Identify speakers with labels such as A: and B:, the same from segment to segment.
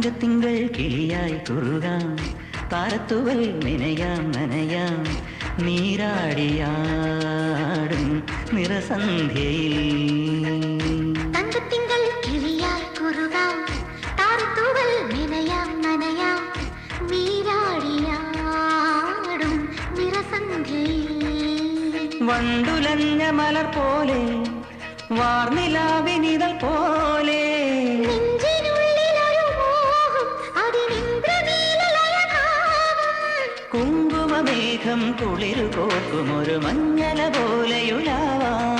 A: തങ്കത്തിങ്കൾ കിളിയായി കുറുകാം, താരത്തുവൽ നിനയാം നനയാം, നീരാടിയാടും നിറസന്ധ്യയിൽ.
B: തങ്കത്തിങ്കൾ കിളിയായി കുറുകാം, താരത്തുവൽ നിനയാം നനയാം, നീരാടിയാടും നിറസന്ധ്യയിൽ.
A: വണ്ടുലഞ്ഞ മലർ പോലെ വാർനിലാവിനിതൾ പോലെ കുങ്കുമമേഘം കുളിരു കോർക്കുമൊരു മഞ്ഞല പോലെയുലാവാം.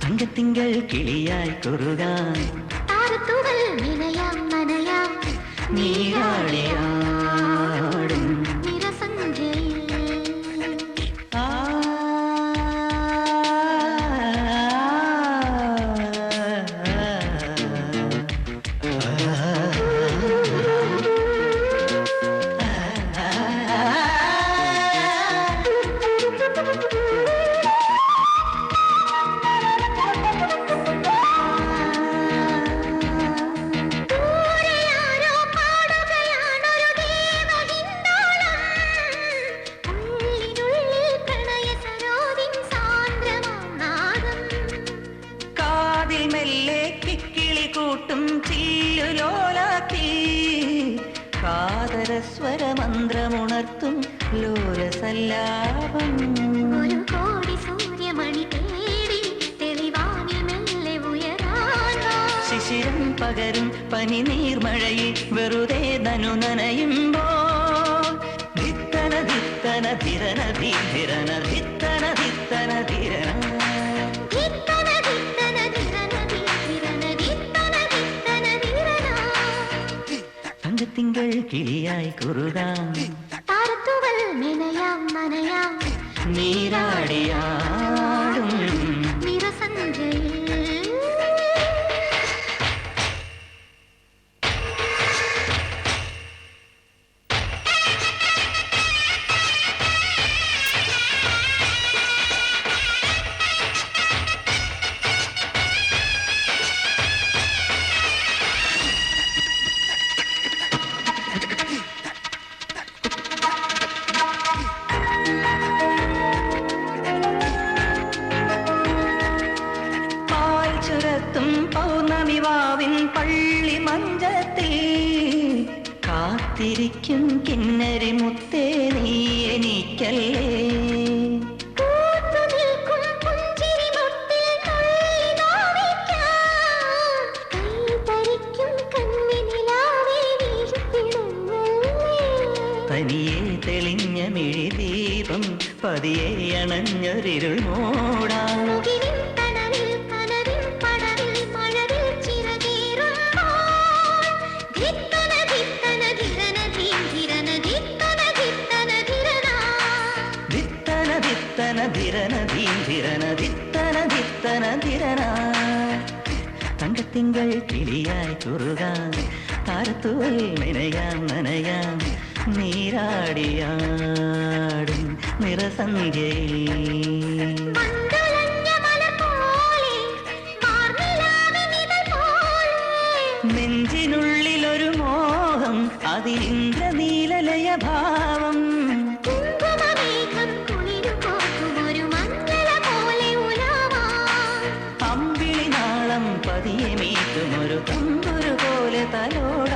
A: തങ്കത്തിങ്കൾ കിളിയായി കുറുകാൻ
B: താരത്തുവൽ നിനയാം നനയാം,
A: നീരാടിയാടും
B: നിറസന്ധ്യയിൽ.
A: മെല്ലെ കിക്കിളി കൂട്ടും ചില്ലുലോലാക്കി കാതരസ്വരമന്ത്രമുണർത്തും ലോലസല്ലാപം.
B: ഒരു കോടി സൂര്യമണി തേടി തെളിവാനിൽ മെല്ലെ ഉയരാൻ
A: ശിശിരം പകരും പനി നീർമഴയിൽ വെറുതെ നനു നനയുമ്പോൾ ധിത്തന ധിത്തന ധിരന ധീരന ധിത്തന ധിത്തന ധിരന. തങ്കത്തിങ്കൾ കിളിയായി കുറുകാം,
B: താരത്തുവൽ നിനയാം നനയാം,
A: നീരാടിയാടും
B: നിറസന്ധ്യയിൽ.
A: പൗർണമി വാവിൻ പള്ളി മഞ്ചത്തിൽ കാത്തിരിക്കും കിന്നരി മുത്തേ നീ എനിക്കല്ലേ. തനിയെ തെളിഞ്ഞ മിഴിദീപം പതിയെ അണഞ്ഞൊരിരുൾ മൂടാം. തങ്കത്തിങ്കൾ കിളിയായി കുറുകാൻ താരത്തുവൽ നിനയാം നനയാം, നീരാടിയാടും നിറസന്ധ്യയിൽ. നെഞ്ചിനുള്ളിലൊരു മോഹം അതിലിന്ദ്രനീലലയ ഭാവം. അമ്പിളി നാളം പതിയെ മീട്ടുമൊരു തമ്പുരു പോലെ തലോട